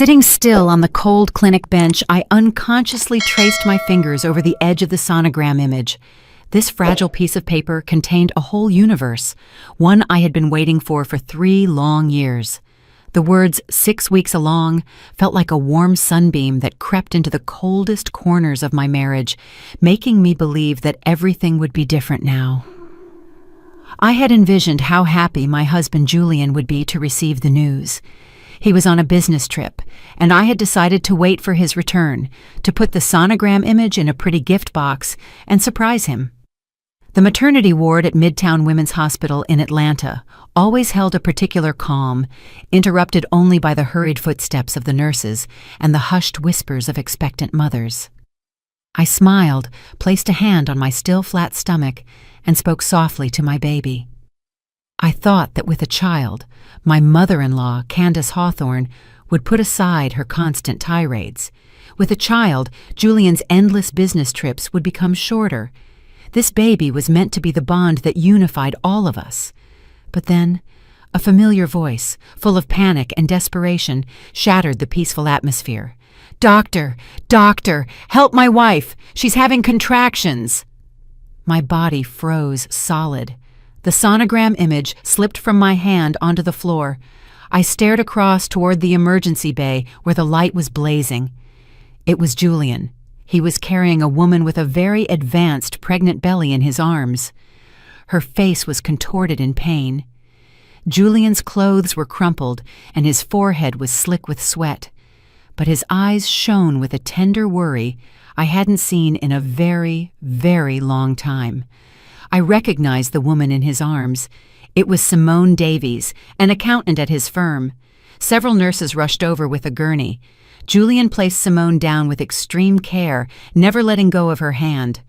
Sitting still on the cold clinic bench, I unconsciously traced my fingers over the edge of the sonogram image. This fragile piece of paper contained a whole universe, one I had been waiting for 3 long years. The words 6 weeks along felt like a warm sunbeam that crept into the coldest corners of my marriage, making me believe that everything would be different now. I had envisioned how happy my husband Julian would be to receive the news. He was on a business trip, and I had decided to wait for his return, to put the sonogram image in a pretty gift box and surprise him. The maternity ward at Midtown Women's Hospital in Atlanta always held a particular calm, interrupted only by the hurried footsteps of the nurses and the hushed whispers of expectant mothers. I smiled, placed a hand on my still flat stomach, and spoke softly to my baby. I thought that with a child, my mother-in-law, Candace Hawthorne, would put aside her constant tirades. With a child, Julian's endless business trips would become shorter. This baby was meant to be the bond that unified all of us. But then, a familiar voice, full of panic and desperation, shattered the peaceful atmosphere. "Doctor! Doctor! Help my wife! She's having contractions!" My body froze solid. The sonogram image slipped from my hand onto the floor. I stared across toward the emergency bay where the light was blazing. It was Julian. He was carrying a woman with a very advanced pregnant belly in his arms. Her face was contorted in pain. Julian's clothes were crumpled, and his forehead was slick with sweat. But his eyes shone with a tender worry I hadn't seen in a very, very long time. I recognized the woman in his arms. It was Simone Davies, an accountant at his firm. Several nurses rushed over with a gurney. Julian placed Simone down with extreme care, never letting go of her hand.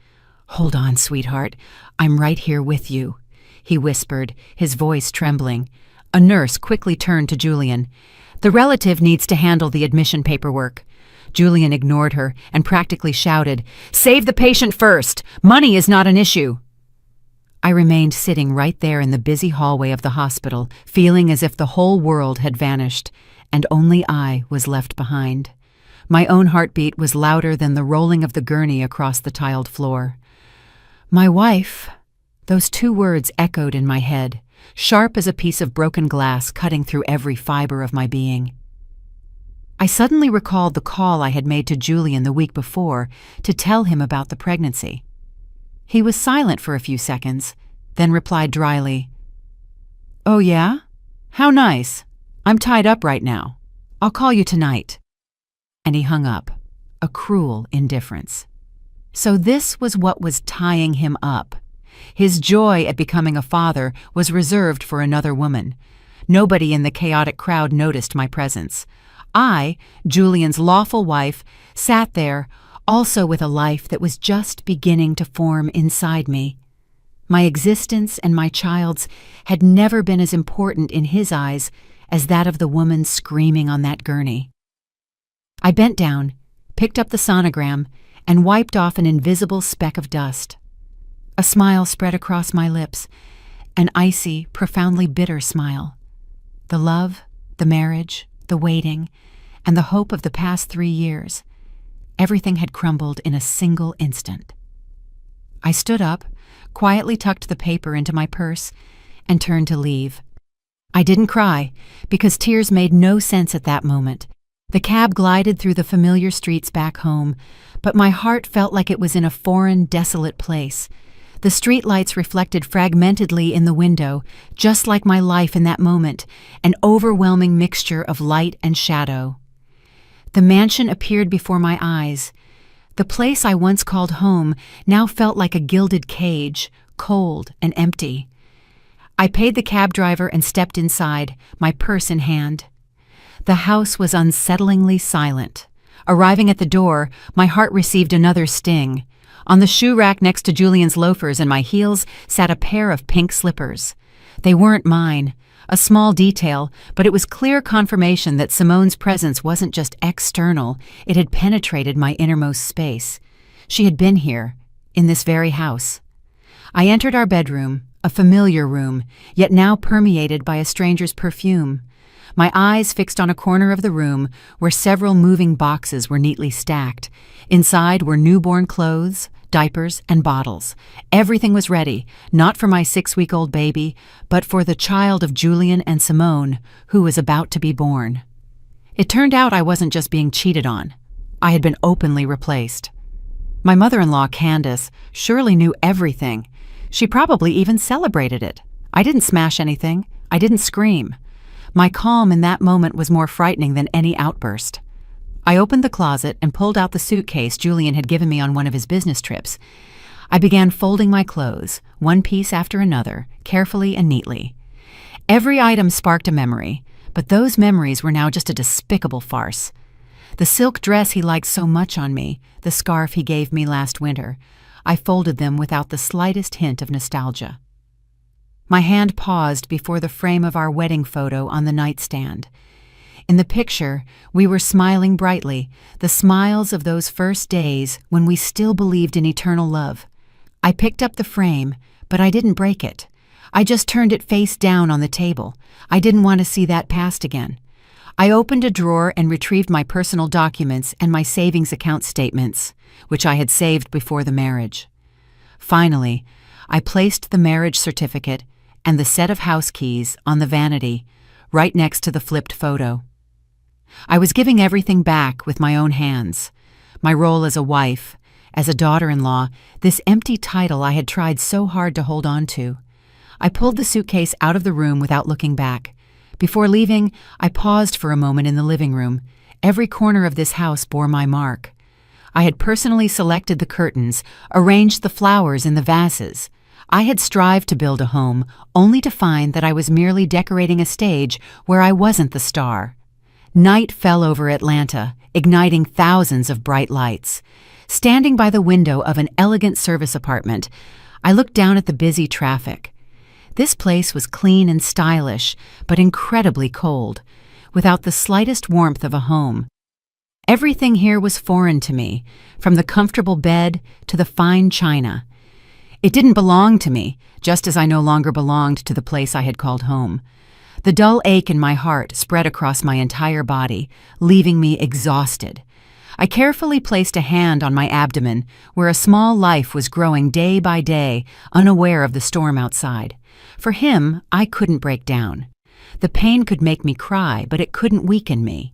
"Hold on, sweetheart. I'm right here with you," he whispered, his voice trembling. A nurse quickly turned to Julian. "The relative needs to handle the admission paperwork." Julian ignored her and practically shouted, "Save the patient first! Money is not an issue!" I remained sitting right there in the busy hallway of the hospital, feeling as if the whole world had vanished, and only I was left behind. My own heartbeat was louder than the rolling of the gurney across the tiled floor. My wife, those 2 words echoed in my head, sharp as a piece of broken glass cutting through every fiber of my being. I suddenly recalled the call I had made to Julian the week before to tell him about the pregnancy. He was silent for a few seconds, then replied dryly, "Oh yeah? How nice. I'm tied up right now. I'll call you tonight." And he hung up, a cruel indifference. So this was what was tying him up. His joy at becoming a father was reserved for another woman. Nobody in the chaotic crowd noticed my presence. I, Julian's lawful wife, sat there, also with a life that was just beginning to form inside me. My existence and my child's had never been as important in his eyes as that of the woman screaming on that gurney. I bent down, picked up the sonogram, and wiped off an invisible speck of dust. A smile spread across my lips, an icy, profoundly bitter smile. The love, the marriage, the waiting, and the hope of the past 3 years. Everything had crumbled in a single instant. I stood up, quietly tucked the paper into my purse, and turned to leave. I didn't cry, because tears made no sense at that moment. The cab glided through the familiar streets back home, but my heart felt like it was in a foreign, desolate place. The streetlights reflected fragmentedly in the window, just like my life in that moment, an overwhelming mixture of light and shadow. The mansion appeared before my eyes. The place I once called home now felt like a gilded cage, cold and empty. I paid the cab driver and stepped inside, my purse in hand. The house was unsettlingly silent. Arriving at the door, my heart received another sting. On the shoe rack next to Julian's loafers and my heels sat a pair of pink slippers. They weren't mine. A small detail, but it was clear confirmation that Simone's presence wasn't just external, it had penetrated my innermost space. She had been here, in this very house. I entered our bedroom, a familiar room, yet now permeated by a stranger's perfume. my eyes fixed on a corner of the room where several moving boxes were neatly stacked. Inside were newborn clothes, diapers, and bottles. Everything was ready, not for my 6-week-old baby, but for the child of Julian and Simone, who was about to be born. It turned out I wasn't just being cheated on. I had been openly replaced. My mother-in-law, Candace, surely knew everything. She probably even celebrated it. I didn't smash anything. I didn't scream. My calm in that moment was more frightening than any outburst. I opened the closet and pulled out the suitcase Julian had given me on one of his business trips. I began folding my clothes, one piece after another, carefully and neatly. Every item sparked a memory, but those memories were now just a despicable farce. The silk dress he liked so much on me, the scarf he gave me last winter, I folded them without the slightest hint of nostalgia. My hand paused before the frame of our wedding photo on the nightstand. In the picture, we were smiling brightly, the smiles of those first days when we still believed in eternal love. I picked up the frame, but I didn't break it. I just turned it face down on the table. I didn't want to see that past again. I opened a drawer and retrieved my personal documents and my savings account statements, which I had saved before the marriage. Finally, I placed the marriage certificate and the set of house keys on the vanity, right next to the flipped photo. I was giving everything back with my own hands. My role as a wife, as a daughter-in-law, this empty title I had tried so hard to hold on to. I pulled the suitcase out of the room without looking back. Before leaving, I paused for a moment in the living room. Every corner of this house bore my mark. I had personally selected the curtains, arranged the flowers in the vases. I had strived to build a home, only to find that I was merely decorating a stage where I wasn't the star. Night fell over Atlanta, igniting thousands of bright lights. Standing by the window of an elegant service apartment, I looked down at the busy traffic. This place was clean and stylish, but incredibly cold, without the slightest warmth of a home. Everything here was foreign to me, from the comfortable bed to the fine china. It didn't belong to me, just as I no longer belonged to the place I had called home. The dull ache in my heart spread across my entire body, leaving me exhausted. I carefully placed a hand on my abdomen, where a small life was growing day by day, unaware of the storm outside. For him, I couldn't break down. The pain could make me cry, but it couldn't weaken me.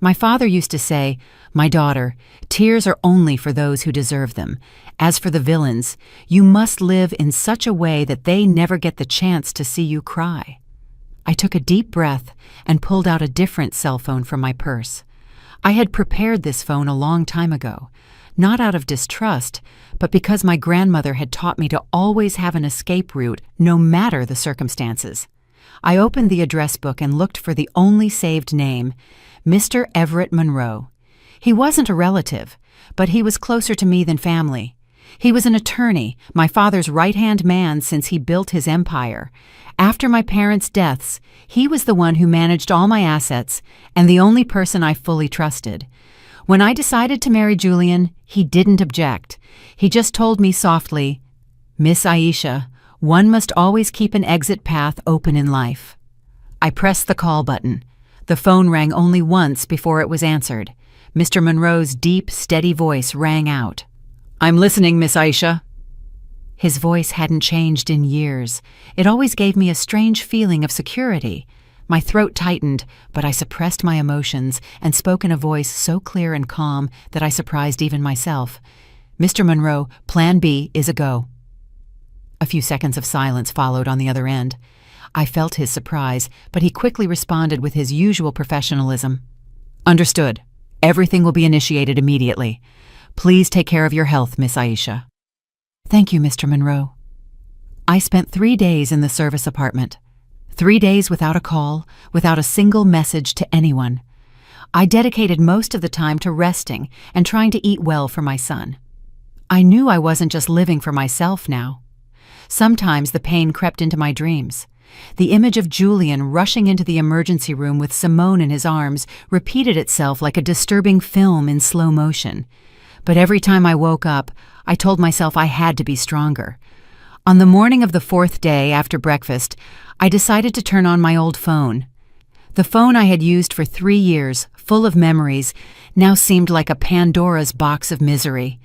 My father used to say, "My daughter, tears are only for those who deserve them. As for the villains, you must live in such a way that they never get the chance to see you cry." I took a deep breath and pulled out a different cell phone from my purse. I had prepared this phone a long time ago, not out of distrust, but because my grandmother had taught me to always have an escape route, no matter the circumstances. I opened the address book and looked for the only saved name, Mr. Everett Monroe. He wasn't a relative, but he was closer to me than family. He was an attorney, my father's right-hand man since he built his empire. After my parents' deaths, he was the one who managed all my assets and the only person I fully trusted. When I decided to marry Julian, he didn't object. He just told me softly, "Miss Aisha, one must always keep an exit path open in life." I pressed the call button. The phone rang only once before it was answered. Mr. Monroe's deep, steady voice rang out. "I'm listening, Miss Aisha." His voice hadn't changed in years. It always gave me a strange feeling of security. My throat tightened, but I suppressed my emotions and spoke in a voice so clear and calm that I surprised even myself. "Mr. Monroe, Plan B is a go." A few seconds of silence followed on the other end. I felt his surprise, but he quickly responded with his usual professionalism. "Understood. Everything will be initiated immediately. Please take care of your health, Miss Aisha." "Thank you, Mr. Monroe." I spent 3 days in the service apartment. 3 days without a call, without a single message to anyone. I dedicated most of the time to resting and trying to eat well for my son. I knew I wasn't just living for myself now. Sometimes the pain crept into my dreams. The image of Julian rushing into the emergency room with Simone in his arms repeated itself like a disturbing film in slow motion. But every time I woke up, I told myself I had to be stronger. On the morning of the 4th day after breakfast, I decided to turn on my old phone. The phone I had used for 3 years, full of memories, now seemed like a Pandora's box of misery.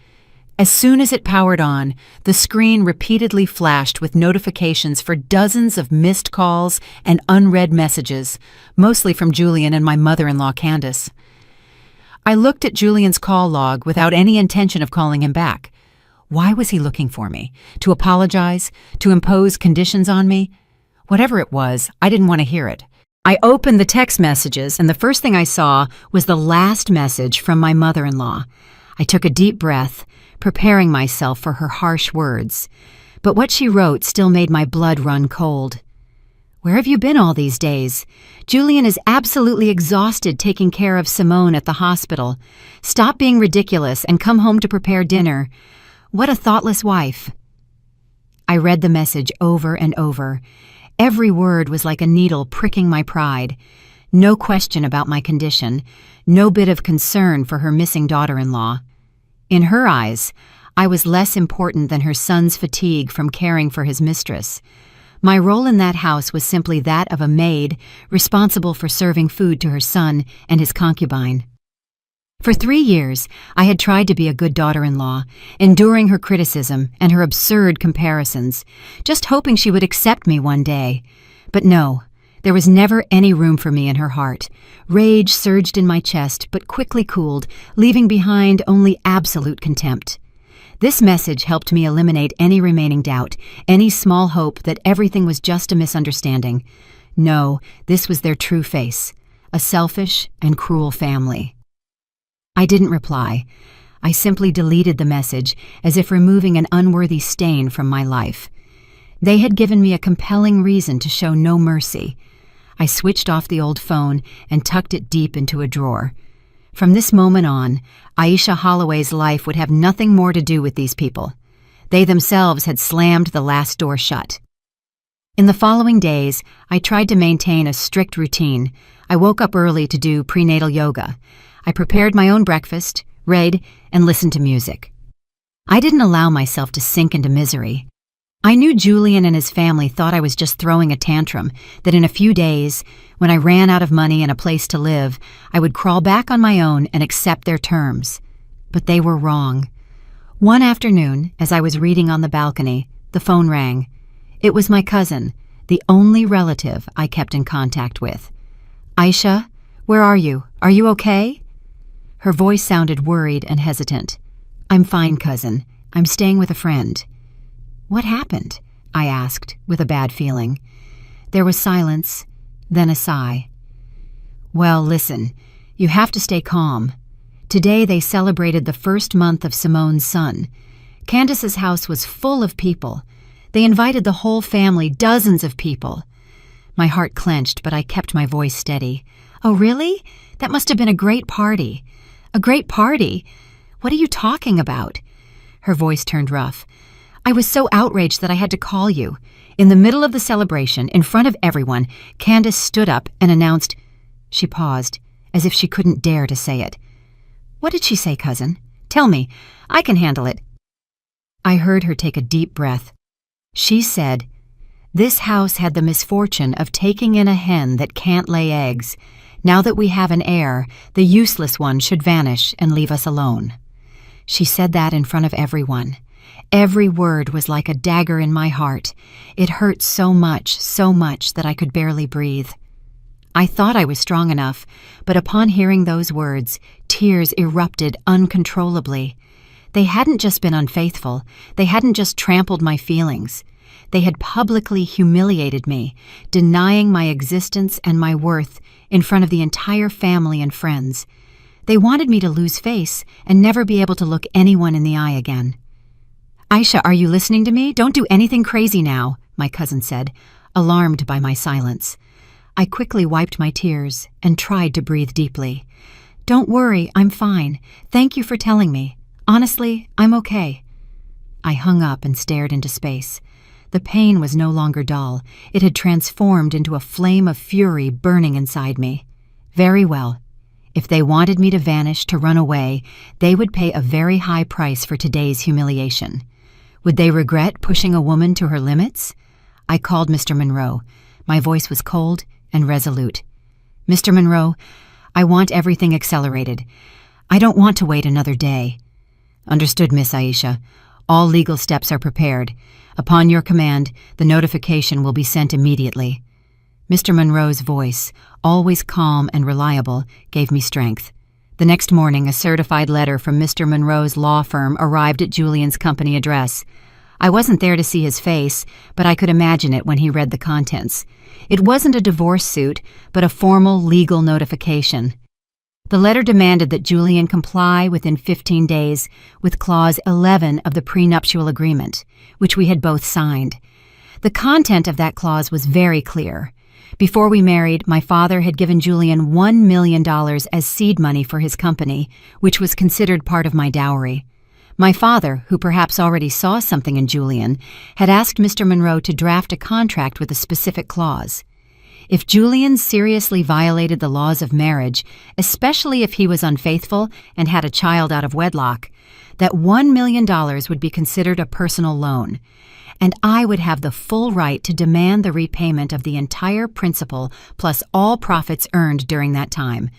As soon as it powered on, the screen repeatedly flashed with notifications for dozens of missed calls and unread messages, mostly from Julian and my mother-in-law Candace. I looked at Julian's call log without any intention of calling him back. Why was he looking for me? To apologize? To impose conditions on me? Whatever it was, I didn't want to hear it. I opened the text messages, and the first thing I saw was the last message from my mother-in-law. I took a deep breath, preparing myself for her harsh words. But what she wrote still made my blood run cold. "Where have you been all these days? Julian is absolutely exhausted taking care of Simone at the hospital. Stop being ridiculous and come home to prepare dinner. What a thoughtless wife." I read the message over and over. Every word was like a needle pricking my pride. No question about my condition, no bit of concern for her missing daughter-in-law. In her eyes, I was less important than her son's fatigue from caring for his mistress. My role in that house was simply that of a maid responsible for serving food to her son and his concubine. For 3 years, I had tried to be a good daughter-in-law, enduring her criticism and her absurd comparisons, just hoping she would accept me one day. But no, there was never any room for me in her heart. Rage surged in my chest, but quickly cooled, leaving behind only absolute contempt. This message helped me eliminate any remaining doubt, any small hope that everything was just a misunderstanding. No, this was their true face, a selfish and cruel family. I didn't reply. I simply deleted the message as if removing an unworthy stain from my life. They had given me a compelling reason to show no mercy. I switched off the old phone and tucked it deep into a drawer. From this moment on, Aisha Holloway's life would have nothing more to do with these people. They themselves had slammed the last door shut. In the following days, I tried to maintain a strict routine. I woke up early to do prenatal yoga. I prepared my own breakfast, read, and listened to music. I didn't allow myself to sink into misery. I knew Julian and his family thought I was just throwing a tantrum, that in a few days, when I ran out of money and a place to live, I would crawl back on my own and accept their terms. But they were wrong. One afternoon, as I was reading on the balcony, the phone rang. It was my cousin, the only relative I kept in contact with. "Aisha, where are you? Are you okay?" Her voice sounded worried and hesitant. "I'm fine, cousin. I'm staying with a friend." "What happened?" I asked, with a bad feeling. There was silence, then a sigh. "Well, listen, you have to stay calm. Today they celebrated the first month of Simone's son. Candace's house was full of people. They invited the whole family, dozens of people." My heart clenched, but I kept my voice steady. "Oh, really? That must have been a great party." "A great party? What are you talking about?" Her voice turned rough. "I was so outraged that I had to call you. In the middle of the celebration, in front of everyone, Candace stood up and announced—" She paused, as if she couldn't dare to say it. "What did she say, cousin? Tell me. I can handle it." I heard her take a deep breath. She said, "This house had the misfortune of taking in a hen that can't lay eggs. Now that we have an heir, the useless one should vanish and leave us alone." She said that in front of everyone. Every word was like a dagger in my heart. It hurt so much that I could barely breathe. I thought I was strong enough, but upon hearing those words, tears erupted uncontrollably. They hadn't just been unfaithful. They hadn't just trampled my feelings. They had publicly humiliated me, denying my existence and my worth in front of the entire family and friends. They wanted me to lose face and never be able to look anyone in the eye again. "Aisha, are you listening to me? Don't do anything crazy now," my cousin said, alarmed by my silence. I quickly wiped my tears and tried to breathe deeply. "Don't worry, I'm fine. Thank you for telling me. Honestly, I'm okay." I hung up and stared into space. The pain was no longer dull. It had transformed into a flame of fury burning inside me. Very well. If they wanted me to vanish, to run away, they would pay a very high price for today's humiliation. Would they regret pushing a woman to her limits? I called Mr. Monroe. My voice was cold and resolute. Mr. Monroe, I want everything accelerated. I don't want to wait another day." "Understood, Miss Aisha. All legal steps are prepared. Upon your command, the notification will be sent immediately." Mr. Monroe's voice, always calm and reliable, gave me strength. The next morning, a certified letter from Mr. Monroe's law firm arrived at Julian's company address. I wasn't there to see his face, but I could imagine it when he read the contents. It wasn't a divorce suit, but a formal legal notification. The letter demanded that Julian comply within 15 days with Clause 11 of the prenuptial agreement, which we had both signed. The content of that clause was very clear. Before we married, my father had given Julian $1 million as seed money for his company, which was considered part of my dowry. My father, who perhaps already saw something in Julian, had asked Mr. Monroe to draft a contract with a specific clause. If Julian seriously violated the laws of marriage, especially if he was unfaithful and had a child out of wedlock, that $1 million would be considered a personal loan, and I would have the full right to demand the repayment of the entire principal plus all profits earned during that time,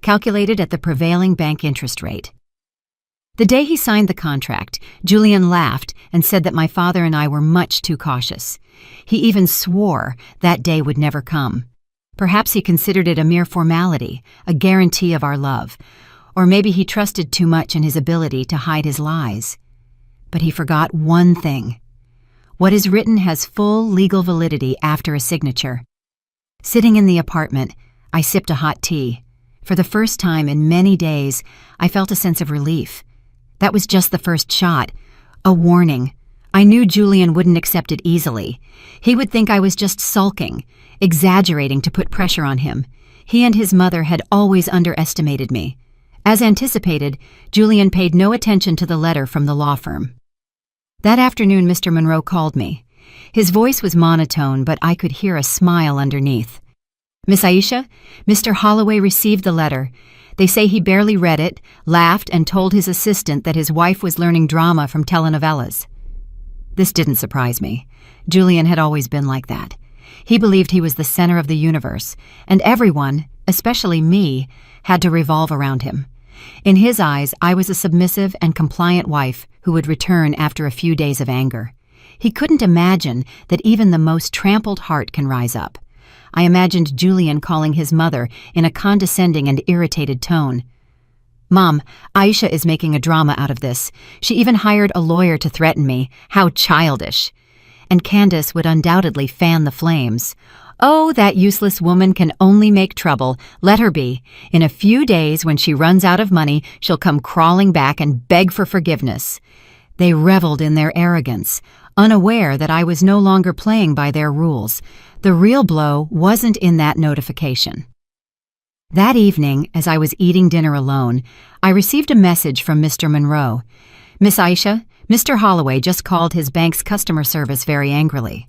calculated at the prevailing bank interest rate. The day he signed the contract, Julian laughed and said that my father and I were much too cautious. He even swore that day would never come. Perhaps he considered it a mere formality, a guarantee of our love, or maybe he trusted too much in his ability to hide his lies. But he forgot one thing. What is written has full legal validity after a signature. Sitting in the apartment, I sipped a hot tea. For the first time in many days, I felt a sense of relief. That was just the first shot, a warning. I knew Julian wouldn't accept it easily. He would think I was just sulking, exaggerating to put pressure on him. He and his mother had always underestimated me. As anticipated, Julian paid no attention to the letter from the law firm. That afternoon, Mr. Monroe called me. His voice was monotone, but I could hear a smile underneath. "Miss Aisha, Mr. Holloway received the letter. They say he barely read it, laughed, and told his assistant that his wife was learning drama from telenovelas." This didn't surprise me. Julian had always been like that. He believed he was the center of the universe, and everyone, especially me, had to revolve around him. In his eyes, I was a submissive and compliant wife who would return after a few days of anger. He couldn't imagine that even the most trampled heart can rise up. I imagined Julian calling his mother in a condescending and irritated tone. "Mom, Aisha is making a drama out of this. She even hired a lawyer to threaten me. How childish." And Candace would undoubtedly fan the flames. "Oh, that useless woman can only make trouble. Let her be. In a few days, when she runs out of money, she'll come crawling back and beg for forgiveness." They reveled in their arrogance, unaware that I was no longer playing by their rules. The real blow wasn't in that notification. That evening, as I was eating dinner alone, I received a message from Mr. Monroe. "Miss Aisha, Mr. Holloway just called his bank's customer service very angrily."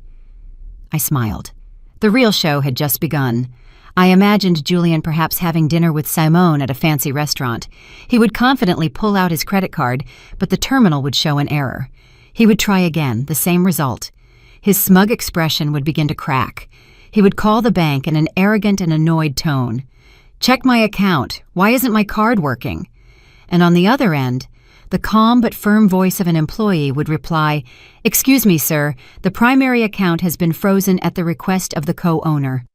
I smiled. The real show had just begun. I imagined Julian perhaps having dinner with Simone at a fancy restaurant. He would confidently pull out his credit card, but the terminal would show an error. He would try again, the same result. His smug expression would begin to crack. He would call the bank in an arrogant and annoyed tone. "Check my account. Why isn't my card working?" And on the other end, the calm but firm voice of an employee would reply, "Excuse me, sir, the primary account has been frozen at the request of the co-owner."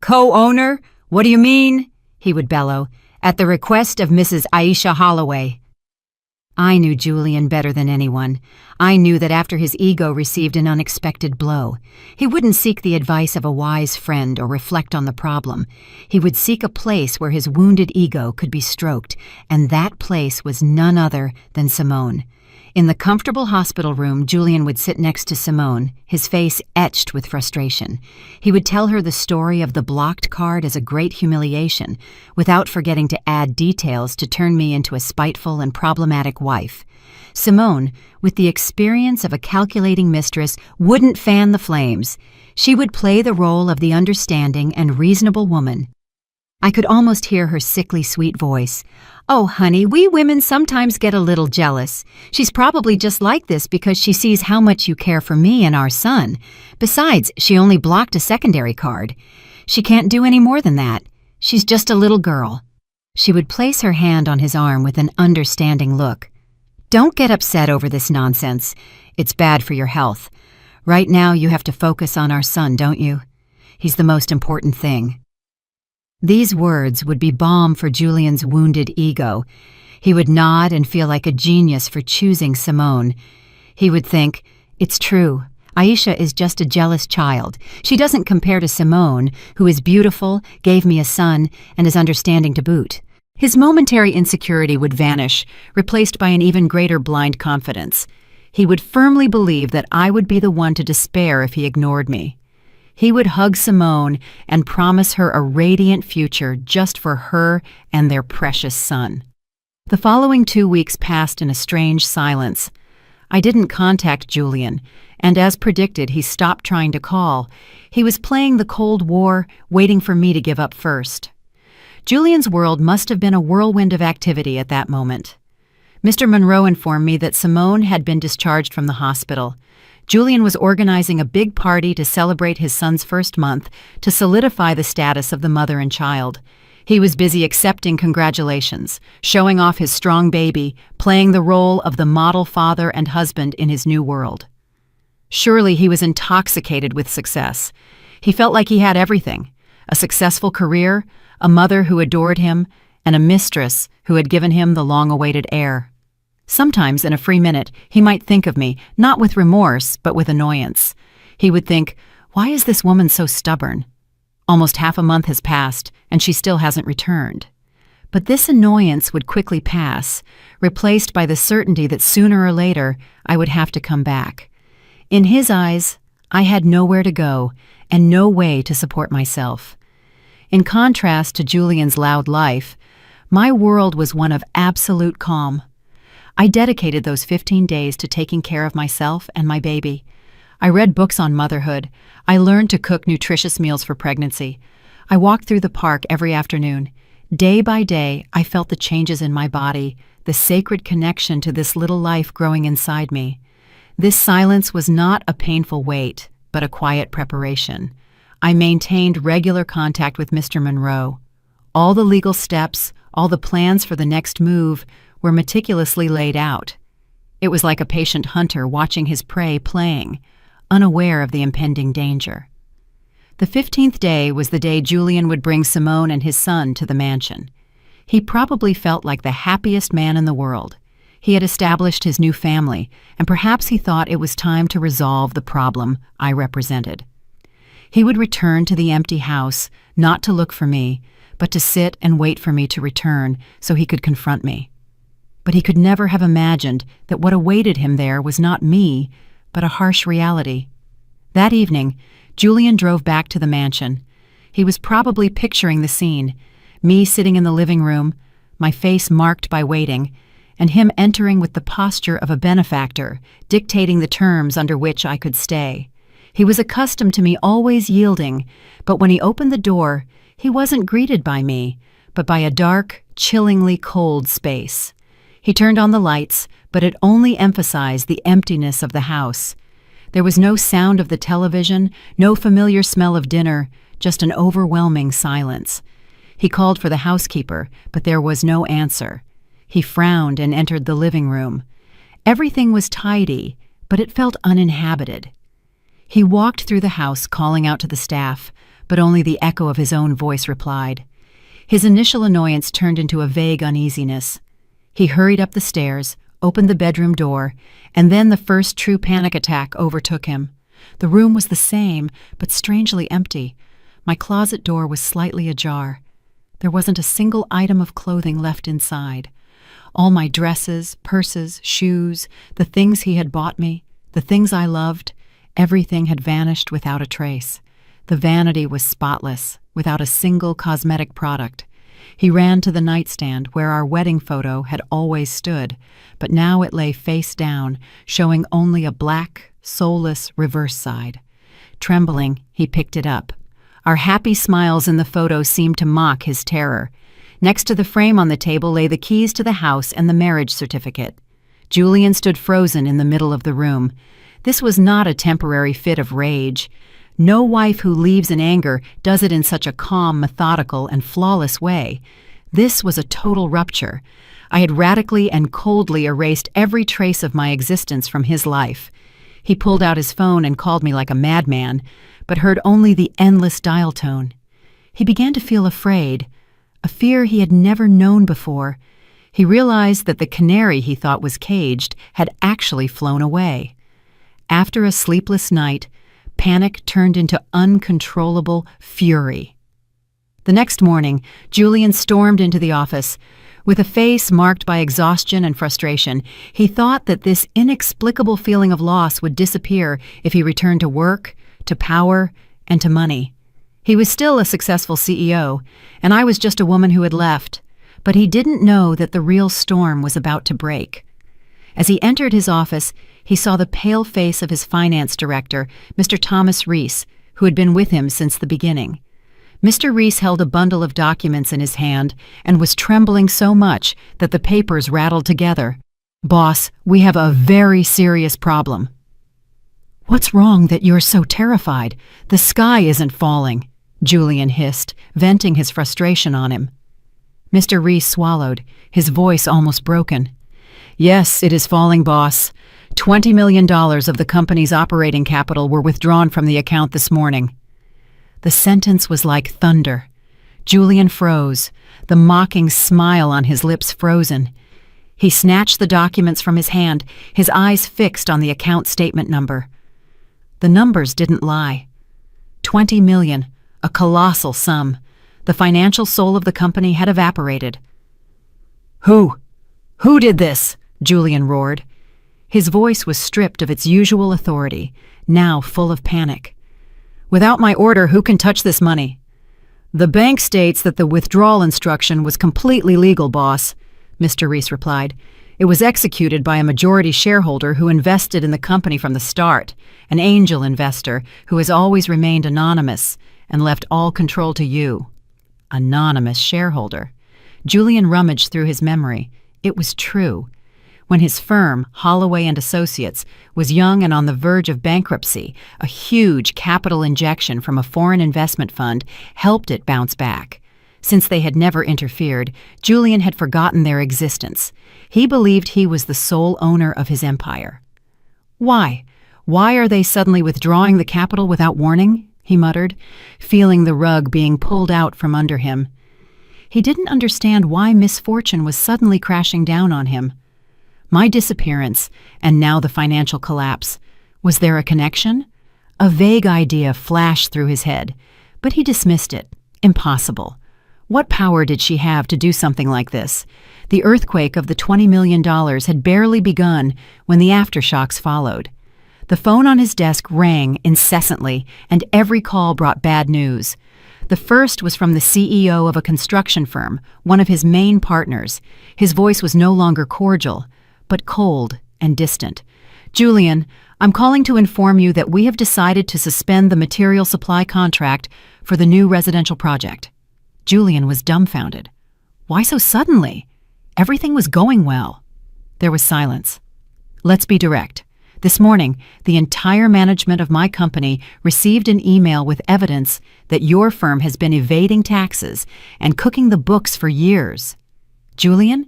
"Co-owner? What do you mean?" he would bellow. "At the request of Mrs. Aisha Holloway." I knew Julian better than anyone. I knew that after his ego received an unexpected blow, he wouldn't seek the advice of a wise friend or reflect on the problem. He would seek a place where his wounded ego could be stroked, and that place was none other than Simone. In the comfortable hospital room, Julian would sit next to Simone, his face etched with frustration. He would tell her the story of the blocked card as a great humiliation, without forgetting to add details to turn me into a spiteful and problematic wife. Simone, with the experience of a calculating mistress, wouldn't fan the flames. She would play the role of the understanding and reasonable woman. I could almost hear her sickly sweet voice. "Oh, honey, we women sometimes get a little jealous. She's probably just like this because she sees how much you care for me and our son. Besides, she only blocked a secondary card. She can't do any more than that. She's just a little girl." She would place her hand on his arm with an understanding look. "Don't get upset over this nonsense. It's bad for your health. Right now you have to focus on our son, don't you? He's the most important thing." These words would be balm for Julian's wounded ego. He would nod and feel like a genius for choosing Simone. He would think, "It's true. Aisha is just a jealous child. She doesn't compare to Simone, who is beautiful, gave me a son, and is understanding to boot." His momentary insecurity would vanish, replaced by an even greater blind confidence. He would firmly believe that I would be the one to despair if he ignored me. He would hug Simone and promise her a radiant future just for her and their precious son. The following 2 weeks passed in a strange silence. I didn't contact Julian, and as predicted, he stopped trying to call. He was playing the Cold War, waiting for me to give up first. Julian's world must have been a whirlwind of activity at that moment. Mr. Monroe informed me that Simone had been discharged from the hospital. Julian was organizing a big party to celebrate his son's first month to solidify the status of the mother and child. He was busy accepting congratulations, showing off his strong baby, playing the role of the model father and husband in his new world. Surely he was intoxicated with success. He felt like he had everything: a successful career, a mother who adored him, and a mistress who had given him the long-awaited heir. Sometimes, in a free minute, he might think of me, not with remorse, but with annoyance. He would think, "Why is this woman so stubborn? Almost half a month has passed, and she still hasn't returned." But this annoyance would quickly pass, replaced by the certainty that sooner or later I would have to come back. In his eyes, I had nowhere to go and no way to support myself. In contrast to Julian's loud life, my world was one of absolute calm. I dedicated those 15 days to taking care of myself and my baby. I read books on motherhood. I learned to cook nutritious meals for pregnancy. I walked through the park every afternoon. Day by day, I felt the changes in my body, the sacred connection to this little life growing inside me. This silence was not a painful wait, but a quiet preparation. I maintained regular contact with Mr. Monroe. All the legal steps, all the plans for the next move were meticulously laid out. It was like a patient hunter watching his prey playing, unaware of the impending danger. The 15th day was the day Julian would bring Simone and his son to the mansion. He probably felt like the happiest man in the world. He had established his new family, and perhaps he thought it was time to resolve the problem I represented. He would return to the empty house, not to look for me, but to sit and wait for me to return so he could confront me. But he could never have imagined that what awaited him there was not me, but a harsh reality. That evening, Julian drove back to the mansion. He was probably picturing the scene, me sitting in the living room, my face marked by waiting, and him entering with the posture of a benefactor, dictating the terms under which I could stay. He was accustomed to me always yielding, but when he opened the door, he wasn't greeted by me, but by a dark, chillingly cold space. He turned on the lights, but it only emphasized the emptiness of the house. There was no sound of the television, no familiar smell of dinner, just an overwhelming silence. He called for the housekeeper, but there was no answer. He frowned and entered the living room. Everything was tidy, but it felt uninhabited. He walked through the house calling out to the staff, but only the echo of his own voice replied. His initial annoyance turned into a vague uneasiness. He hurried up the stairs, opened the bedroom door, and then the first true panic attack overtook him. The room was the same, but strangely empty. My closet door was slightly ajar. There wasn't a single item of clothing left inside. All my dresses, purses, shoes, the things he had bought me, the things I loved, everything had vanished without a trace. The vanity was spotless, without a single cosmetic product. He ran to the nightstand where our wedding photo had always stood, but now it lay face down, showing only a black, soulless reverse side. Trembling, he picked it up. Our happy smiles in the photo seemed to mock his terror. Next to the frame on the table lay the keys to the house and the marriage certificate. Julian stood frozen in the middle of the room. This was not a temporary fit of rage. No wife who leaves in anger does it in such a calm, methodical, and flawless way. This was a total rupture. I had radically and coldly erased every trace of my existence from his life. He pulled out his phone and called me like a madman, but heard only the endless dial tone. He began to feel afraid, a fear he had never known before. He realized that the canary he thought was caged had actually flown away. After a sleepless night, panic turned into uncontrollable fury. The next morning, Julian stormed into the office. With a face marked by exhaustion and frustration, he thought that this inexplicable feeling of loss would disappear if he returned to work, to power, and to money. He was still a successful CEO, and I was just a woman who had left, but he didn't know that the real storm was about to break. As he entered his office, he saw the pale face of his finance director, Mr. Thomas Reese, who had been with him since the beginning. Mr. Reese held a bundle of documents in his hand and was trembling so much that the papers rattled together. "Boss, we have a very serious problem." "What's wrong that you're so terrified? The sky isn't falling," Julian hissed, venting his frustration on him. Mr. Reese swallowed, his voice almost broken. "Yes, it is falling, boss. $20 million of the company's operating capital were withdrawn from the account this morning." The sentence was like thunder. Julian froze, the mocking smile on his lips frozen. He snatched the documents from his hand, his eyes fixed on the account statement number. The numbers didn't lie. 20 million, a colossal sum. The financial soul of the company had evaporated. Who did this?" Julian roared. His voice was stripped of its usual authority, now full of panic. "Without my order, who can touch this money?" "The bank states that the withdrawal instruction was completely legal, boss," Mr. Reese replied. "It was executed by a majority shareholder who invested in the company from the start, an angel investor who has always remained anonymous and left all control to you." Anonymous shareholder. Julian rummaged through his memory. It was true. When his firm, Holloway and Associates, was young and on the verge of bankruptcy, a huge capital injection from a foreign investment fund helped it bounce back. Since they had never interfered, Julian had forgotten their existence. He believed he was the sole owner of his empire. "Why? Why are they suddenly withdrawing the capital without warning?" he muttered, feeling the rug being pulled out from under him. He didn't understand why misfortune was suddenly crashing down on him. My disappearance, and now the financial collapse. Was there a connection? A vague idea flashed through his head, but he dismissed it. Impossible. What power did she have to do something like this? The earthquake of the $20 million had barely begun when the aftershocks followed. The phone on his desk rang incessantly, and every call brought bad news. The first was from the CEO of a construction firm, one of his main partners. His voice was no longer cordial, but cold and distant. "Julian, I'm calling to inform you that we have decided to suspend the material supply contract for the new residential project." Julian was dumbfounded. Why so suddenly? Everything was going well. There was silence. "Let's be direct. This morning, the entire management of my company received an email with evidence that your firm has been evading taxes and cooking the books for years. Julian,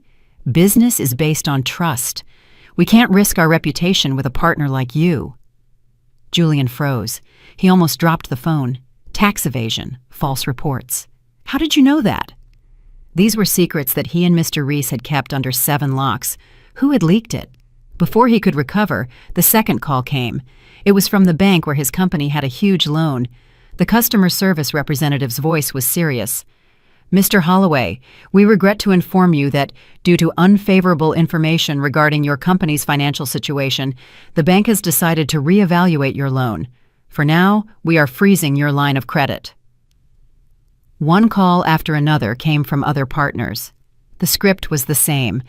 business is based on trust. We can't risk our reputation with a partner like you." Julian froze. He almost dropped the phone. Tax evasion, false reports. How did you know that? These were secrets that he and Mr. Reese had kept under 7 locks. Who had leaked it? Before he could recover, the second call came. It was from the bank where his company had a huge loan. The customer service representative's voice was serious. "Mr. Holloway, we regret to inform you that, due to unfavorable information regarding your company's financial situation, the bank has decided to reevaluate your loan. For now, we are freezing your line of credit." One call after another came from other partners. The script was the same.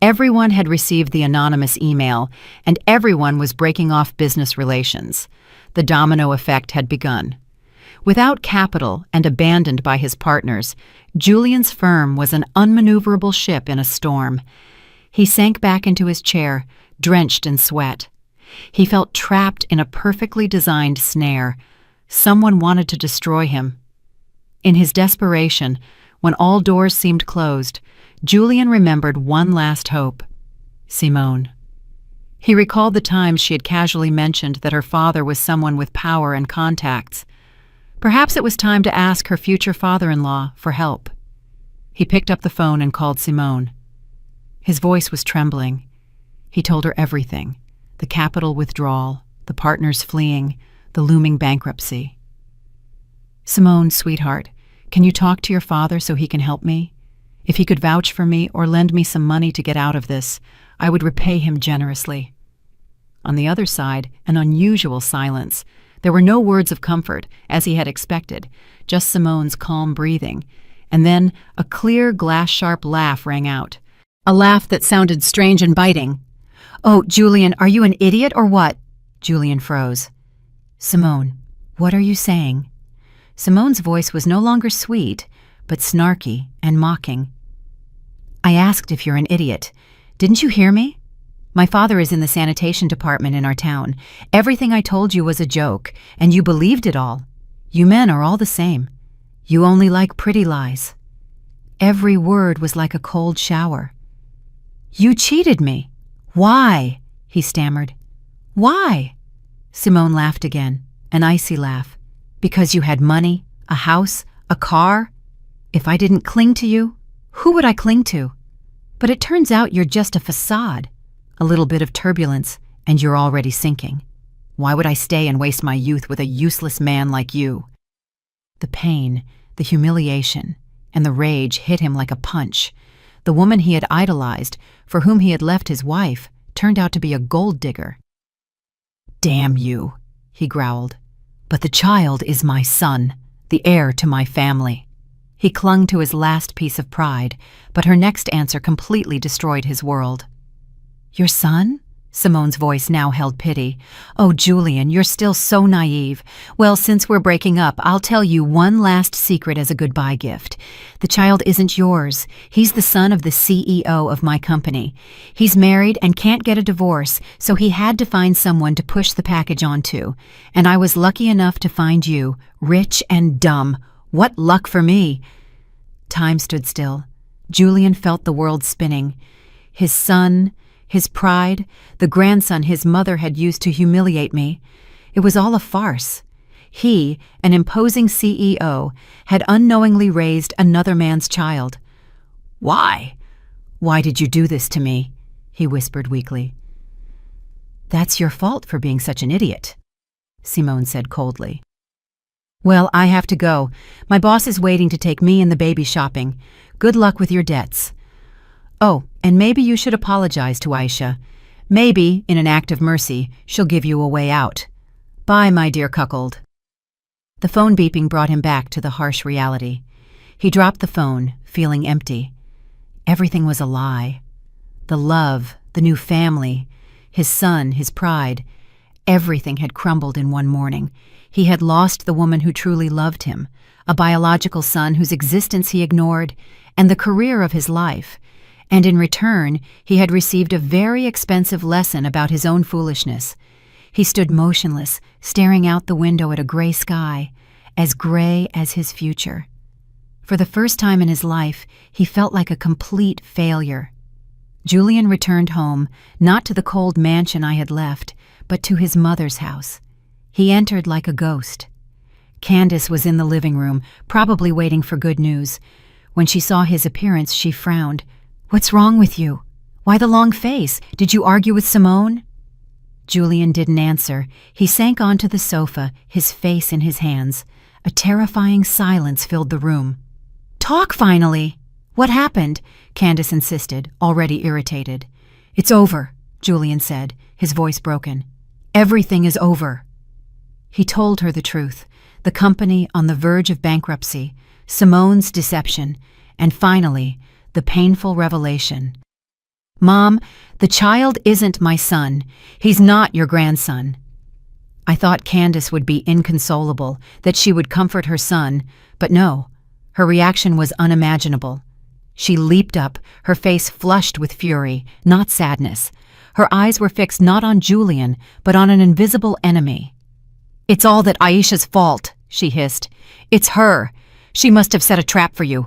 Everyone had received the anonymous email, and everyone was breaking off business relations. The domino effect had begun. Without capital and abandoned by his partners, Julian's firm was an unmaneuverable ship in a storm. He sank back into his chair, drenched in sweat. He felt trapped in a perfectly designed snare. Someone wanted to destroy him. In his desperation, when all doors seemed closed, Julian remembered one last hope: Simone. He recalled the times she had casually mentioned that her father was someone with power and contacts. Perhaps it was time to ask her future father-in-law for help. He picked up the phone and called Simone. His voice was trembling. He told her everything: the capital withdrawal, the partners fleeing, the looming bankruptcy. "Simone, sweetheart, can you talk to your father so he can help me? If he could vouch for me or lend me some money to get out of this, I would repay him generously." On the other side, an unusual silence. There were no words of comfort, as he had expected, just Simone's calm breathing. And then a clear, glass-sharp laugh rang out. A laugh that sounded strange and biting. "Oh, Julian, are you an idiot or what?" Julian froze. "Simone, what are you saying?" Simone's voice was no longer sweet, but snarky and mocking. "I asked if you're an idiot. Didn't you hear me? My father is in the sanitation department in our town. Everything I told you was a joke, and you believed it all. You men are all the same. You only like pretty lies." Every word was like a cold shower. "You cheated me. Why?" he stammered. "Why?" Simone laughed again, an icy laugh. "Because you had money, a house, a car? If I didn't cling to you, who would I cling to? But it turns out you're just a facade. A little bit of turbulence, and you're already sinking. Why would I stay and waste my youth with a useless man like you?" The pain, the humiliation, and the rage hit him like a punch. The woman he had idolized, for whom he had left his wife, turned out to be a gold digger. "Damn you," he growled. "But the child is my son, the heir to my family." He clung to his last piece of pride, but her next answer completely destroyed his world. "Your son?" Simone's voice now held pity. "Oh, Julian, you're still so naive. Well, since we're breaking up, I'll tell you one last secret as a goodbye gift. The child isn't yours. He's the son of the CEO of my company. He's married and can't get a divorce, so he had to find someone to push the package onto. And I was lucky enough to find you, rich and dumb. What luck for me!" Time stood still. Julian felt the world spinning. His son, his pride, the grandson his mother had used to humiliate me. It was all a farce. He, an imposing CEO, had unknowingly raised another man's child. "Why? Why did you do this to me?" he whispered weakly. "That's your fault for being such an idiot," Simone said coldly. "Well, I have to go. My boss is waiting to take me and the baby shopping. Good luck with your debts. Oh, and maybe you should apologize to Aisha. Maybe, in an act of mercy, she'll give you a way out. Bye, my dear cuckold." The phone beeping brought him back to the harsh reality. He dropped the phone, feeling empty. Everything was a lie. The love, the new family, his son, his pride, everything had crumbled in one morning. He had lost the woman who truly loved him, a biological son whose existence he ignored, and the career of his life. And in return, he had received a very expensive lesson about his own foolishness. He stood motionless, staring out the window at a gray sky, as gray as his future. For the first time in his life, he felt like a complete failure. Julian returned home, not to the cold mansion I had left, but to his mother's house. He entered like a ghost. Candace was in the living room, probably waiting for good news. When she saw his appearance, she frowned. "What's wrong with you? Why the long face? Did you argue with Simone?" Julian didn't answer. He sank onto the sofa, his face in his hands. A terrifying silence filled the room. "Talk finally!" "What happened?" Candace insisted, already irritated. "It's over," Julian said, his voice broken. "Everything is over." He told her the truth, the company on the verge of bankruptcy, Simone's deception, and finally, the painful revelation. "Mom, the child isn't my son. He's not your grandson." I thought Candace would be inconsolable, that she would comfort her son, but no, her reaction was unimaginable. She leaped up, her face flushed with fury, not sadness. Her eyes were fixed not on Julian, but on an invisible enemy. "It's all that Aisha's fault," she hissed. "It's her. She must have set a trap for you.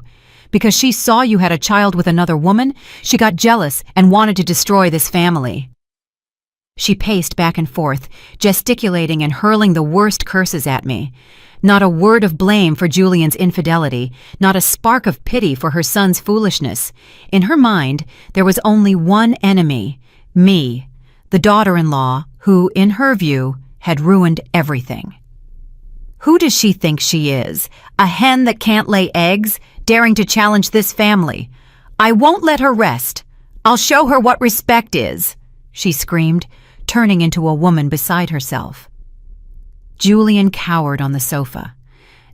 Because she saw you had a child with another woman, she got jealous and wanted to destroy this family." She paced back and forth, gesticulating and hurling the worst curses at me. Not a word of blame for Julian's infidelity, not a spark of pity for her son's foolishness. In her mind, there was only one enemy, me, the daughter-in-law who, in her view, had ruined everything. Who does she think she is? A hen that can't lay eggs, daring to challenge this family? I won't let her rest. I'll show her what respect is, she screamed, turning into a woman beside herself. Julian cowered on the sofa.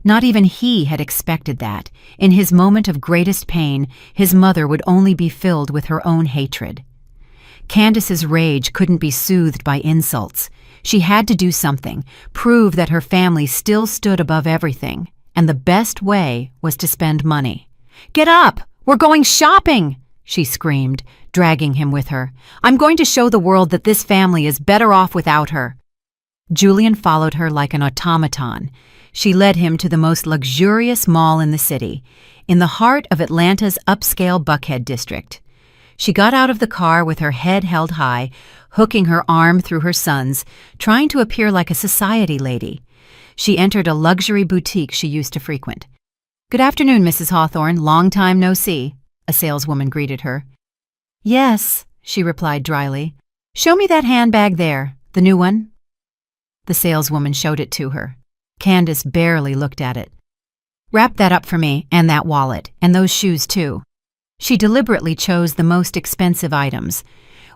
Not even he had expected that. In his moment of greatest pain, his mother would only be filled with her own hatred. Candace's rage couldn't be soothed by insults. She had to do something, prove that her family still stood above everything, and the best way was to spend money. "Get up! We're going shopping!" she screamed, dragging him with her. "I'm going to show the world that this family is better off without her." Julian followed her like an automaton. She led him to the most luxurious mall in the city, in the heart of Atlanta's upscale Buckhead district. She got out of the car with her head held high, hooking her arm through her son's, trying to appear like a society lady. She entered a luxury boutique she used to frequent. "Good afternoon, Mrs. Hawthorne. Long time no see," a saleswoman greeted her. "Yes," she replied dryly. "Show me that handbag there, the new one." The saleswoman showed it to her. Candace barely looked at it. "Wrap that up for me, and that wallet, and those shoes too." She deliberately chose the most expensive items.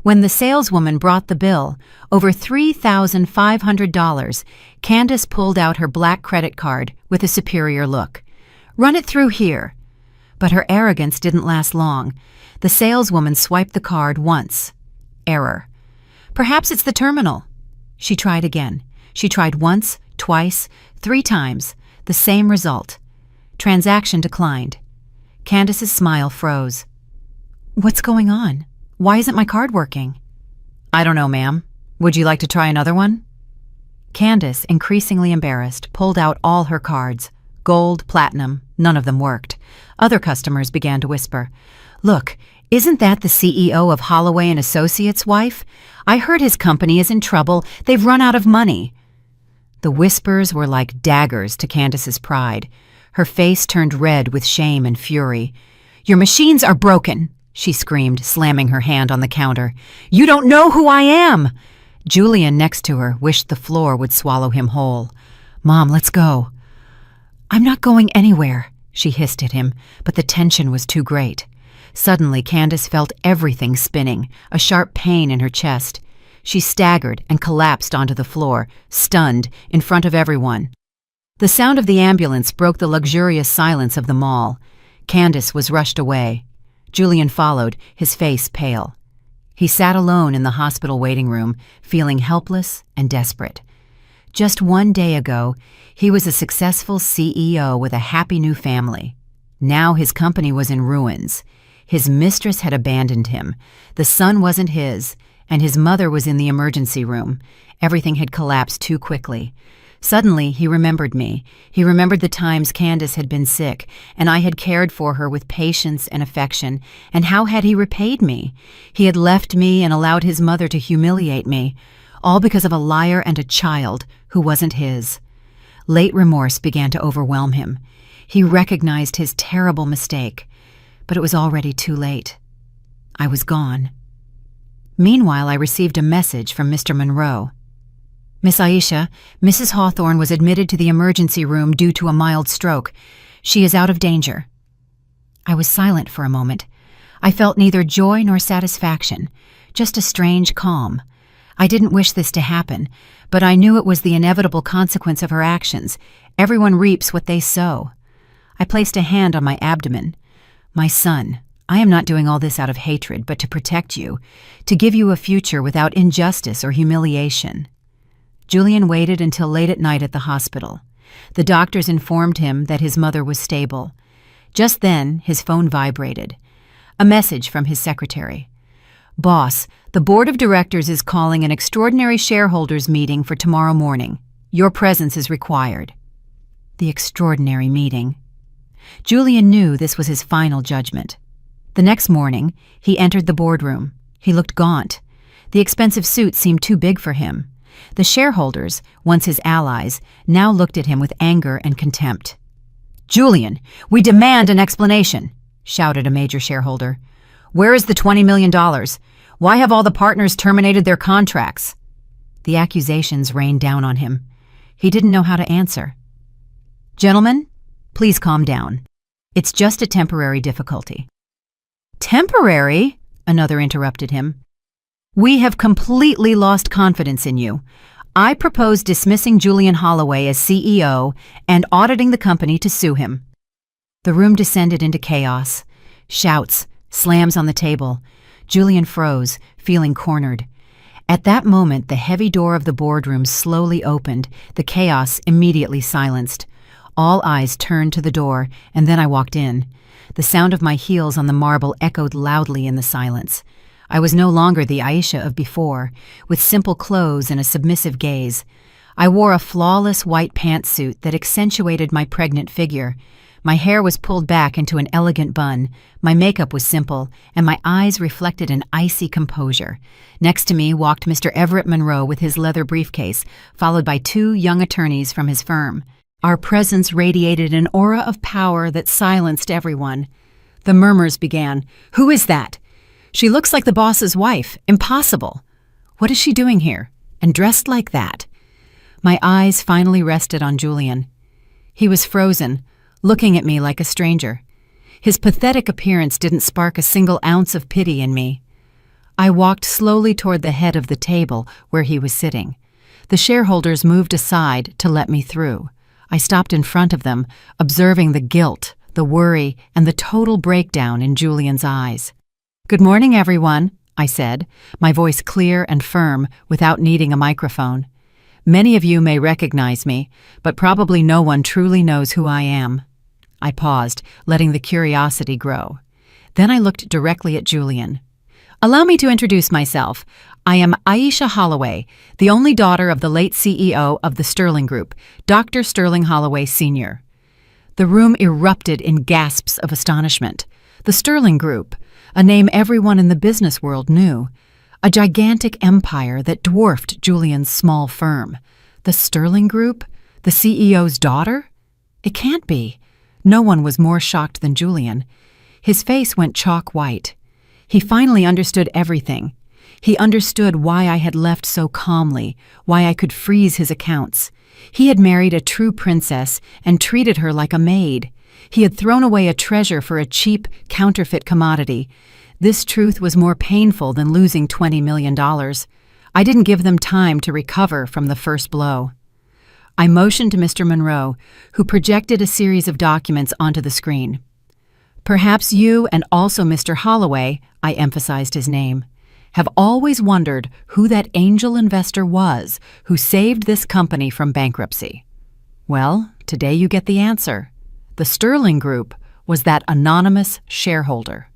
When the saleswoman brought the bill, over $3,500, Candace pulled out her black credit card with a superior look. "Run it through here." But her arrogance didn't last long. The saleswoman swiped the card once. Error. "Perhaps it's the terminal." She tried again. She tried once, twice, 3 times. The same result. Transaction declined. Candace's smile froze. "What's going on? Why isn't my card working?" "I don't know, ma'am. Would you like to try another one?" Candace, increasingly embarrassed, pulled out all her cards. Gold, platinum, none of them worked. Other customers began to whisper, "Look, isn't that the CEO of Holloway and Associates' wife? I heard his company is in trouble. They've run out of money." The whispers were like daggers to Candace's pride. Her face turned red with shame and fury. "Your machines are broken," she screamed, slamming her hand on the counter. "You don't know who I am!" Julian next to her wished the floor would swallow him whole. "Mom, let's go." "I'm not going anywhere," she hissed at him, but the tension was too great. Suddenly, Candace felt everything spinning, a sharp pain in her chest. She staggered and collapsed onto the floor, stunned, in front of everyone. The sound of the ambulance broke the luxurious silence of the mall. Candace was rushed away. Julian followed, his face pale. He sat alone in the hospital waiting room, feeling helpless and desperate. Just 1 day ago, he was a successful CEO with a happy new family. Now his company was in ruins. His mistress had abandoned him. The son wasn't his, and his mother was in the emergency room. Everything had collapsed too quickly. Suddenly, he remembered me. He remembered the times Candace had been sick, and I had cared for her with patience and affection, and how had he repaid me? He had left me and allowed his mother to humiliate me, all because of a liar and a child who wasn't his. Late remorse began to overwhelm him. He recognized his terrible mistake, but it was already too late. I was gone. Meanwhile, I received a message from Mr. Monroe. "Miss Aisha, Mrs. Hawthorne was admitted to the emergency room due to a mild stroke. She is out of danger." I was silent for a moment. I felt neither joy nor satisfaction, just a strange calm. I didn't wish this to happen, but I knew it was the inevitable consequence of her actions. Everyone reaps what they sow. I placed a hand on my abdomen. "My son, I am not doing all this out of hatred, but to protect you, to give you a future without injustice or humiliation." Julian waited until late at night at the hospital. The doctors informed him that his mother was stable. Just then, his phone vibrated. A message from his secretary. "Boss, the board of directors is calling an extraordinary shareholders meeting for tomorrow morning. Your presence is required." The extraordinary meeting. Julian knew this was his final judgment. The next morning, he entered the boardroom. He looked gaunt. The expensive suit seemed too big for him. The shareholders, once his allies, now looked at him with anger and contempt. "Julian, we demand an explanation," shouted a major shareholder. "Where is the $20 million? Why have all the partners terminated their contracts?" The accusations rained down on him. He didn't know how to answer. "Gentlemen, please calm down. It's just a temporary difficulty." "Temporary?" another interrupted him. "We have completely lost confidence in you. I propose dismissing Julian Holloway as CEO and auditing the company to sue him." The room descended into chaos. Shouts, slams on the table. Julian froze, feeling cornered. At that moment, the heavy door of the boardroom slowly opened, the chaos immediately silenced. All eyes turned to the door, and then I walked in. The sound of my heels on the marble echoed loudly in the silence. I was no longer the Aisha of before, with simple clothes and a submissive gaze. I wore a flawless white pantsuit that accentuated my pregnant figure. My hair was pulled back into an elegant bun, my makeup was simple, and my eyes reflected an icy composure. Next to me walked Mr. Everett Monroe with his leather briefcase, followed by 2 young attorneys from his firm. Our presence radiated an aura of power that silenced everyone. The murmurs began. "Who is that? She looks like the boss's wife. Impossible. What is she doing here? And dressed like that?" My eyes finally rested on Julian. He was frozen, looking at me like a stranger. His pathetic appearance didn't spark a single ounce of pity in me. I walked slowly toward the head of the table where he was sitting. The shareholders moved aside to let me through. I stopped in front of them, observing the guilt, the worry, and the total breakdown in Julian's eyes. "Good morning, everyone," I said, my voice clear and firm without needing a microphone. "Many of you may recognize me, but probably no one truly knows who I am." I paused, letting the curiosity grow. Then I looked directly at Julian. "Allow me to introduce myself. I am Aisha Holloway, the only daughter of the late CEO of the Sterling Group, Dr. Sterling Holloway Sr." The room erupted in gasps of astonishment. The Sterling Group, a name everyone in the business world knew. A gigantic empire that dwarfed Julian's small firm. The Sterling Group? The CEO's daughter? It can't be. No one was more shocked than Julian. His face went chalk white. He finally understood everything. He understood why I had left so calmly, why I could freeze his accounts. He had married a true princess and treated her like a maid. He had thrown away a treasure for a cheap, counterfeit commodity. This truth was more painful than losing $20 million. I didn't give them time to recover from the first blow. I motioned to Mr. Monroe, who projected a series of documents onto the screen. "Perhaps you and also Mr. Holloway," I emphasized his name, "have always wondered who that angel investor was who saved this company from bankruptcy. Well, today you get the answer. The Sterling Group was that anonymous shareholder."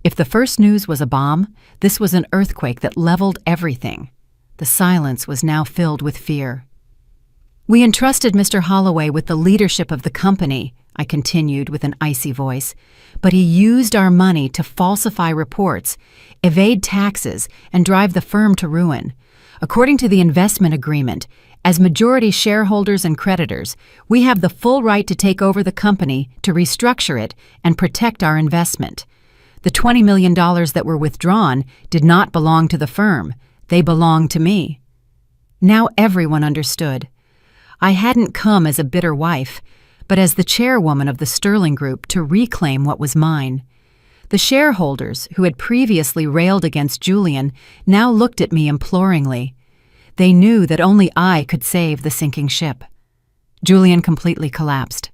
If the first news was a bomb, this was an earthquake that leveled everything. The silence was now filled with fear. "We entrusted Mr. Holloway with the leadership of the company," I continued with an icy voice, "but he used our money to falsify reports, evade taxes, and drive the firm to ruin. According to the investment agreement, as majority shareholders and creditors, we have the full right to take over the company, to restructure it, and protect our investment. The $20 million that were withdrawn did not belong to the firm. They belonged to me." Now everyone understood. I hadn't come as a bitter wife, but as the chairwoman of the Sterling Group to reclaim what was mine. The shareholders, who had previously railed against Julian, now looked at me imploringly. They knew that only I could save the sinking ship. Julian completely collapsed.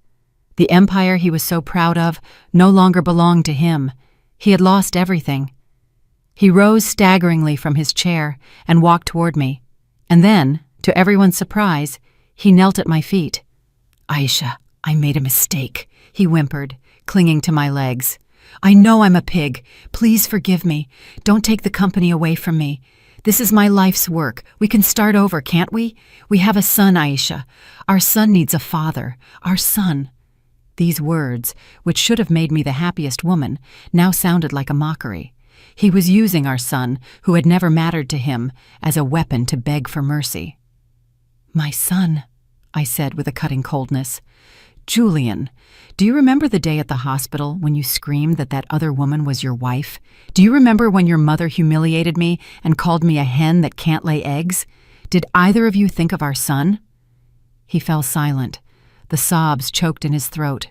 The empire he was so proud of no longer belonged to him. He had lost everything. He rose staggeringly from his chair and walked toward me. And then, to everyone's surprise, he knelt at my feet. "Aisha, I made a mistake," he whimpered, clinging to my legs. "I know I'm a pig. Please forgive me. Don't take the company away from me. This is my life's work. We can start over, can't we? We have a son, Aisha. Our son needs a father. Our son." These words, which should have made me the happiest woman, now sounded like a mockery. He was using our son, who had never mattered to him, as a weapon to beg for mercy. "My son," I said with a cutting coldness. "Julian, do you remember the day at the hospital when you screamed that that other woman was your wife? Do you remember when your mother humiliated me and called me a hen that can't lay eggs? Did either of you think of our son?" He fell silent. The sobs choked in his throat.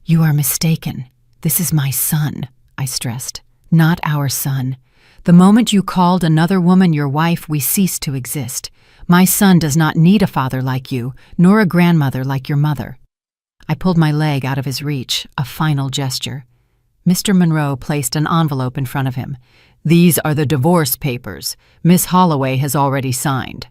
"You are mistaken. This is my son," I stressed. "Not our son. The moment you called another woman your wife, we ceased to exist. My son does not need a father like you, nor a grandmother like your mother." I pulled my leg out of his reach, a final gesture. Mr. Monroe placed an envelope in front of him. "These are the divorce papers. Miss Holloway has already signed."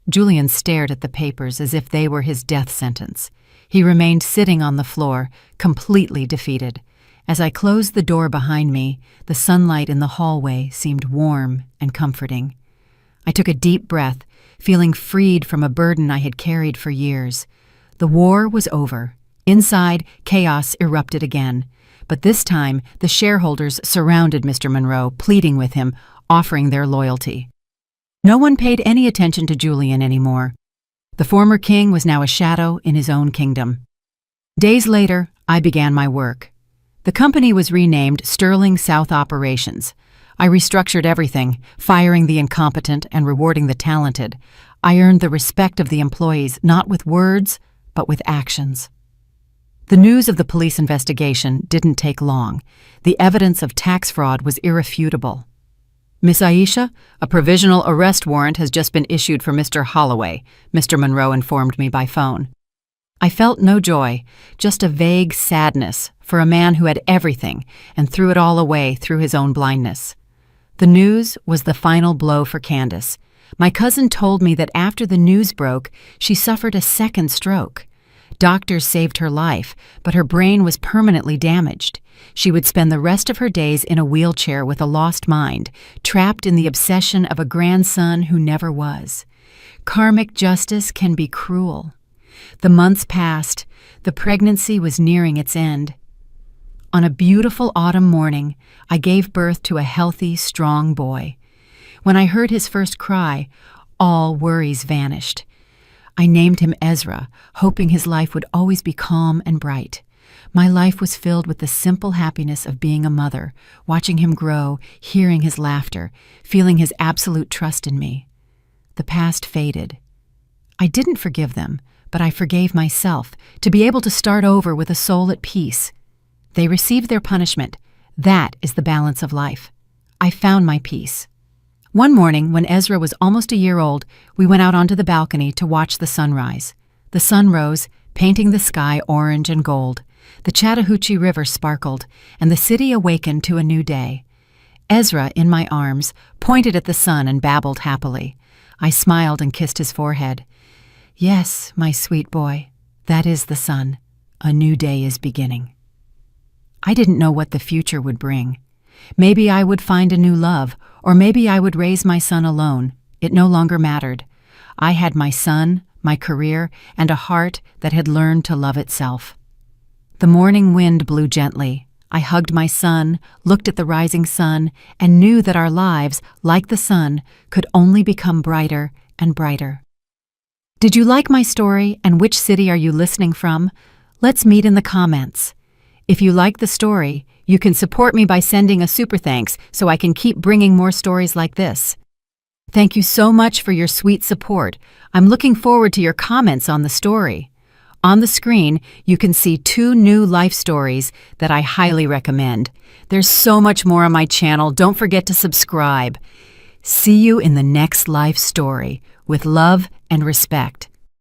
Julian stared at the papers as if they were his death sentence. He remained sitting on the floor, completely defeated. As I closed the door behind me, the sunlight in the hallway seemed warm and comforting. I took a deep breath, feeling freed from a burden I had carried for years. The war was over. Inside, chaos erupted again. But this time, the shareholders surrounded Mr. Monroe, pleading with him, offering their loyalty. No one paid any attention to Julian anymore. The former king was now a shadow in his own kingdom. Days later, I began my work. The company was renamed Sterling South Operations. I restructured everything, firing the incompetent and rewarding the talented. I earned the respect of the employees, not with words, but with actions. The news of the police investigation didn't take long. The evidence of tax fraud was irrefutable. "Miss Aisha, a provisional arrest warrant has just been issued for Mr. Holloway," Mr. Monroe informed me by phone. I felt no joy, just a vague sadness for a man who had everything and threw it all away through his own blindness. The news was the final blow for Candace. My cousin told me that after the news broke, she suffered a second stroke. Doctors saved her life, but her brain was permanently damaged. She would spend the rest of her days in a wheelchair with a lost mind, trapped in the obsession of a grandson who never was. Karmic justice can be cruel. The months passed. The pregnancy was nearing its end. On a beautiful autumn morning, I gave birth to a healthy, strong boy. When I heard his first cry, all worries vanished. I named him Ezra, hoping his life would always be calm and bright. My life was filled with the simple happiness of being a mother, watching him grow, hearing his laughter, feeling his absolute trust in me. The past faded. I didn't forgive them, but I forgave myself, to be able to start over with a soul at peace. They received their punishment. That is the balance of life. I found my peace. One morning, when Ezra was almost a year old, we went out onto the balcony to watch the sunrise. The sun rose, painting the sky orange and gold. The Chattahoochee River sparkled, and the city awakened to a new day. Ezra, in my arms, pointed at the sun and babbled happily. I smiled and kissed his forehead. "Yes, my sweet boy, that is the sun. A new day is beginning." I didn't know what the future would bring. Maybe I would find a new love, or maybe I would raise my son alone. It no longer mattered. I had my son, my career, and a heart that had learned to love itself. The morning wind blew gently. I hugged my son, looked at the rising sun, and knew that our lives, like the sun, could only become brighter and brighter. Did you like my story, and which city are you listening from? Let's meet in the comments. If you like the story, you can support me by sending a super thanks so I can keep bringing more stories like this. Thank you so much for your sweet support. I'm looking forward to your comments on the story. On the screen, you can see 2 new life stories that I highly recommend. There's so much more on my channel. Don't forget to subscribe. See you in the next life story. With love and respect.